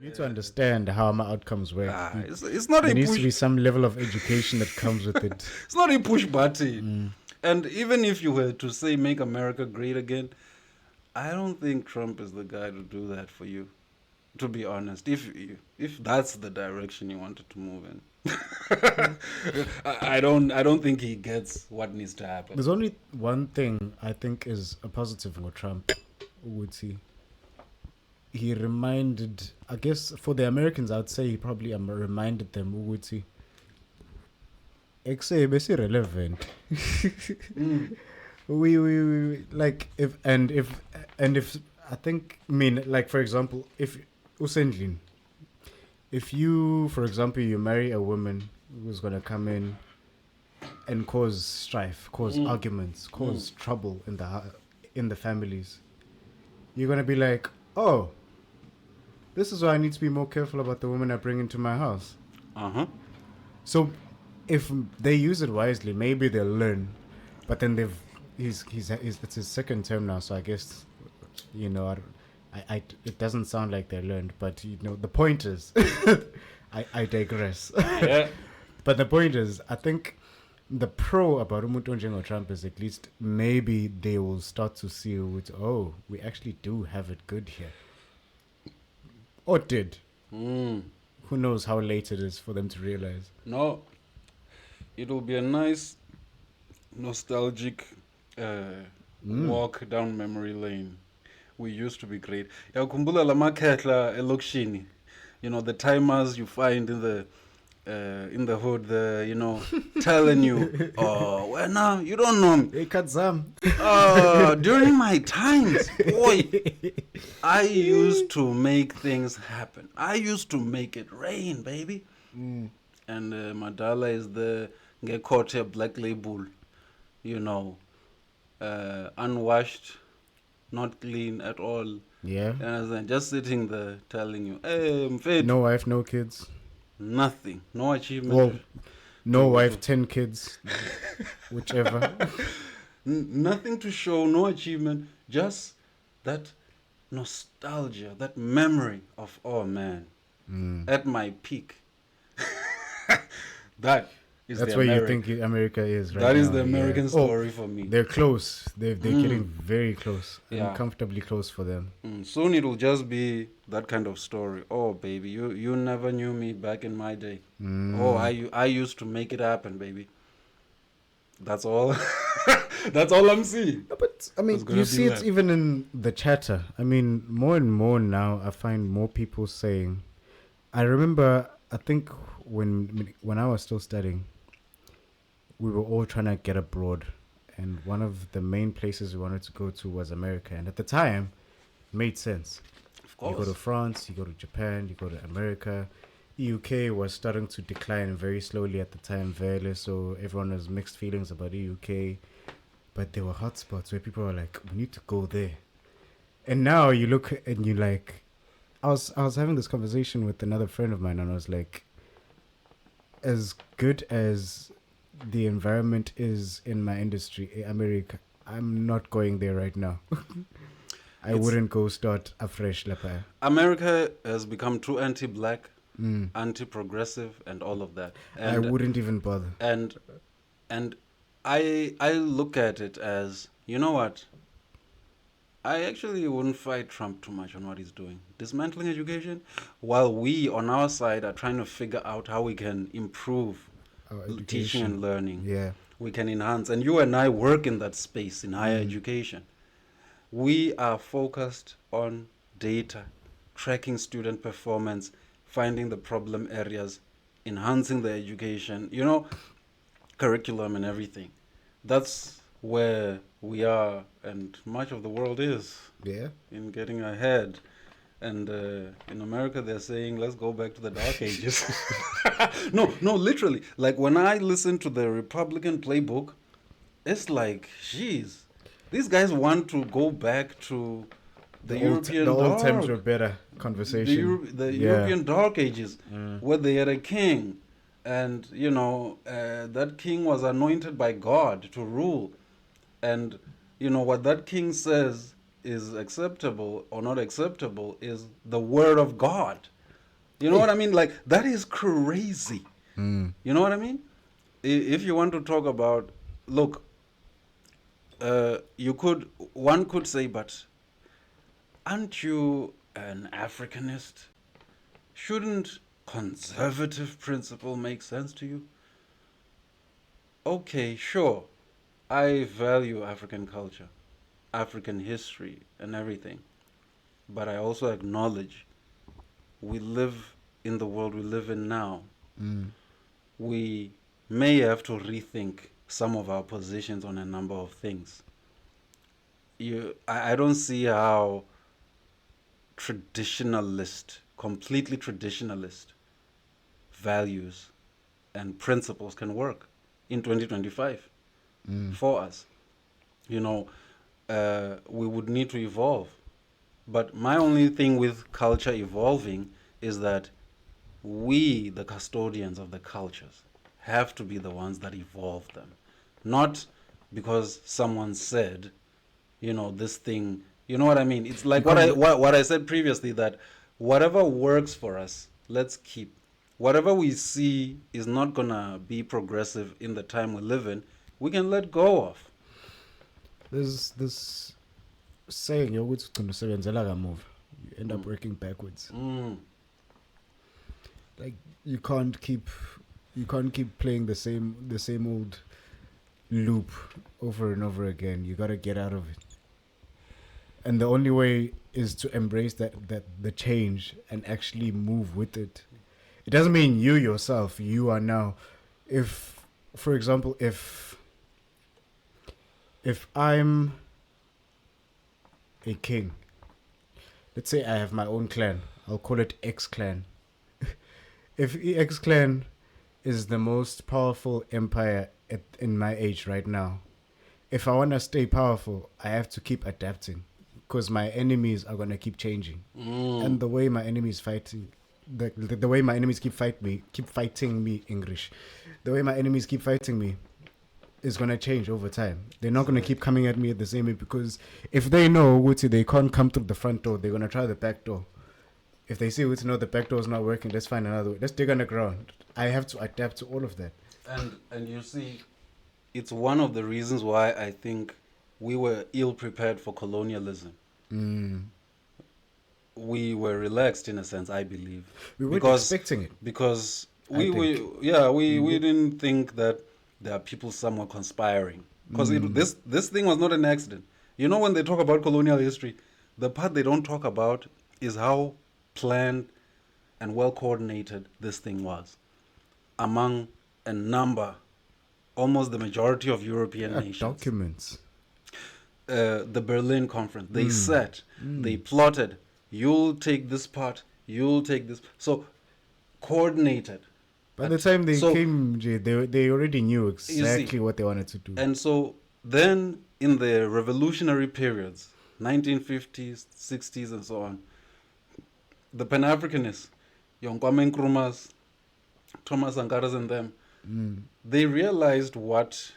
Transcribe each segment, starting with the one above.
You need to understand how my outcomes work. It's not There a needs to push. be some level of education that comes with it. It's not a push button. And even if you were to say make America great again, I don't think Trump is the guy to do that for you. To be honest, if that's the direction you wanted to move in, I don't think he gets what needs to happen. There's only one thing I think is a positive for Trump. Would he reminded, I guess for the Americans, I'd say he probably reminded them, ukuthi exe bese relevant. We like if I think, I mean, like, for example, if usendlini, if you, for example, you marry a woman who's gonna come in and cause strife, cause arguments, cause trouble in the families, you're gonna be like, oh, this is why I need to be more careful about the woman I bring into my house. So if they use it wisely, maybe they'll learn. But then it's his second term now, so I guess, it doesn't sound like they learned. But the point is, I digress. Yeah. But the point is, I think the pro about umuntu onjengo Trump is at least maybe they will start to see we actually do have it good here. Or did. Who knows how late it is for them to realize. No, it will be a nice nostalgic walk down memory lane. We used to be great. Yakhumbula lama khehla elokishini. The timers you find in the hood, telling you, oh, well, now you don't know me. Hey, Kadzam. During my times, boy, I used to make things happen. I used to make it rain, baby. And Madala is the Ngekote black label, unwashed, not clean at all. Yeah. And then just sitting there telling you, hey, Mfethu. No wife, no kids. Nothing. No achievement. Well, no wife, 10 kids. Whichever. Nothing to show, no achievement. Just that nostalgia, that memory of, oh man, at my peak. That's where you think America is right now. That is the American story for me. They're close. They're getting very close. Yeah. Uncomfortably close for them. Soon it will just be that kind of story. Oh, baby, you never knew me back in my day. Oh, I used to make it happen, baby. That's all. That's all I'm seeing. But, I mean, you see it even in the chatter. I mean, more and more now, I find more people saying... I remember, I think, when I was still studying, we were all trying to get abroad, and one of the main places we wanted to go to was America. And at the time, it made sense. Of course. You go to France, you go to Japan, you go to America. UK was starting to decline very slowly at the time, so everyone has mixed feelings about the UK. But there were hotspots where people were like, we need to go there. And now you look and you like... I was having this conversation with another friend of mine, and I was like, as good as the environment is in my industry, America, I'm not going there right now. I wouldn't go start afresh. America has become too anti-black, anti-progressive, and all of that. And I wouldn't even bother. And I look at it as, you know what? I actually wouldn't fight Trump too much on what he's doing. Dismantling education, while we on our side are trying to figure out how we can improve teaching and learning. Yeah. We can enhance. And you and I work in that space in higher education. We are focused on data, tracking student performance, finding the problem areas, enhancing the education, curriculum and everything. That's where we are, and much of the world is in getting ahead. And in America, they're saying, let's go back to the dark ages. No, literally. Like, when I listen to the Republican playbook, it's like, geez, these guys want to go back to the European the dark. old times were better conversation. The European dark ages, where they had a king. And, that king was anointed by God to rule. And, what that king says is acceptable or not acceptable is the word of God. You know what I mean? Like, that is crazy. Mm. You know what I mean? If you want to talk about, look, one could say, but aren't you an Africanist? Shouldn't conservative principle make sense to you? Okay, sure. I value African culture, African history, and everything. But I also acknowledge we live in the world we live in now. Mm. We may have to rethink some of our positions on a number of things. I don't see how completely traditionalist values and principles can work in 2025 for us. You know, we would need to evolve. But my only thing with culture evolving is that we, the custodians of the cultures, have to be the ones that evolve them. Not because someone said, this thing, you know what I mean? It's like what I said previously, that whatever works for us, let's keep. Whatever we see is not going to be progressive in the time we live in, we can let go of. There's this saying, you end up working backwards. Like you can't keep playing the same old loop over and over again. You gotta get out of it. And the only way is to embrace that the change and actually move with it. It doesn't mean you yourself, you are now. If, for example, if I'm a king, let's say I have my own clan, I'll call it X clan. If X clan is the most powerful empire in my age right now, if I want to stay powerful, I have to keep adapting, because my enemies are going to keep changing. And the way my enemies fighting, the way my enemies keep fighting me, English, the way my enemies keep fighting me is going to change over time. They're not going to keep coming at me at the same way, because if they know Wuti, they can't come through the front door, they're going to try the back door. If they see Wuti, no, the back door is not working, let's find another way. Let's dig underground. I have to adapt to all of that. And you see, it's one of the reasons why I think we were ill prepared for colonialism. We were relaxed in a sense, I believe. We weren't expecting it. Because we didn't think that there are people somewhere conspiring. Because this thing was not an accident. You know, when they talk about colonial history, the part they don't talk about is how planned and well coordinated this thing was among a number, almost the majority of European nations. Documents. The Berlin Conference, they sat, they plotted, you'll take this part, you'll take this. So, coordinated. By the time they came, they already knew exactly what they wanted to do. And so, then in the revolutionary periods, 1950s, 60s, and so on, the Pan-Afrikanists, Kwame Nkrumah's, Thomas Sankaras and them, they realized what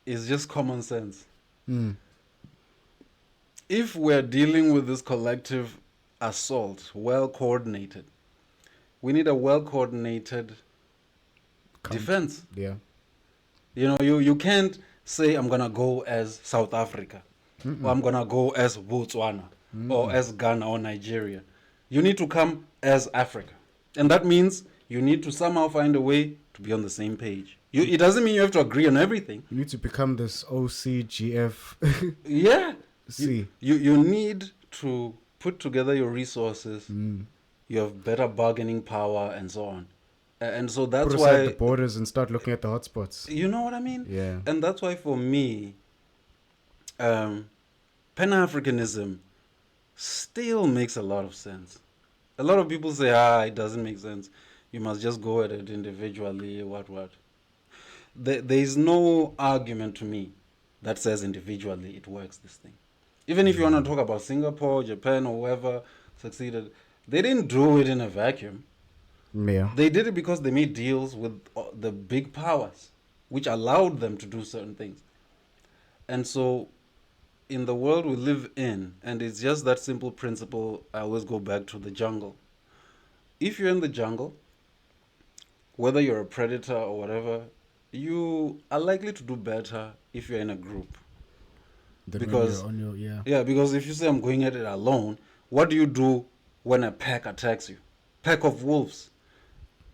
is just common sense. If we're dealing with this collective assault, well coordinated, we need a well coordinated defense. Yeah. You know, you can't say I'm gonna go as South Africa, or I'm gonna go as Botswana, or as Ghana or Nigeria. You need to come as Africa, and that means you need to somehow find a way to be on the same page. It doesn't mean you have to agree on everything. You need to become this OCGF. Yeah. See. You need to put together your resources. You have better bargaining power and so on. And so that's put why aside the borders and start looking at the hotspots. You know what I mean? Yeah. And that's why for me, Pan-Afrikanism still makes a lot of sense. A lot of people say, it doesn't make sense. You must just go at it individually, what. There is no argument to me that says individually it works, this thing. Even if you want to talk about Singapore, Japan, or whoever succeeded, they didn't do it in a vacuum. Yeah. They did it because they made deals with the big powers, which allowed them to do certain things. And so, in the world we live in, and it's just that simple principle, I always go back to the jungle. if you're in the jungle, whether you're a predator or whatever, you are likely to do better if you're in a group. Then when Because you're on your, yeah. yeah, because if you say I'm going at it alone, what do you do when a pack attacks you? Pack of wolves.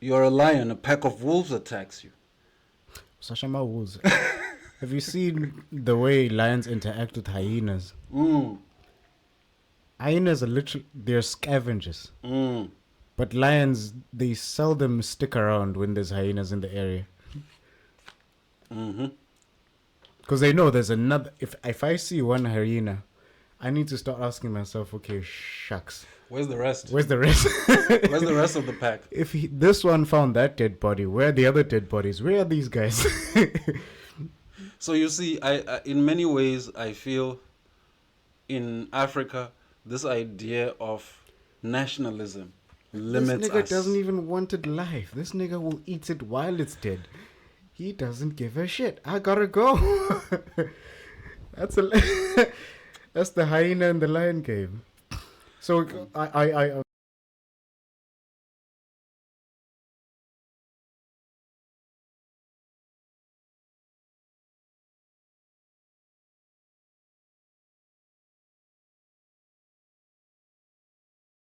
You're a lion, a pack of wolves attacks you. Sashama wolves. Have you seen the way lions interact with hyenas? Mm. Hyenas are literally, they're scavengers. Mm. But lions, they seldom stick around when there's hyenas in the area. Mm-hmm. Because they know there's another. If I see one hyena, I need to start asking myself, okay, shucks. Where's the rest? Where's the rest? Where's the rest of the pack? If this one found that dead body, where are the other dead bodies? Where are these guys? So you see, I in many ways, I feel in Africa, this idea of nationalism limits This nigga us. doesn't even want it live. This nigga will eat it while it's dead. He doesn't give a shit. I gotta go. That's that's the hyena in the lion cave. So I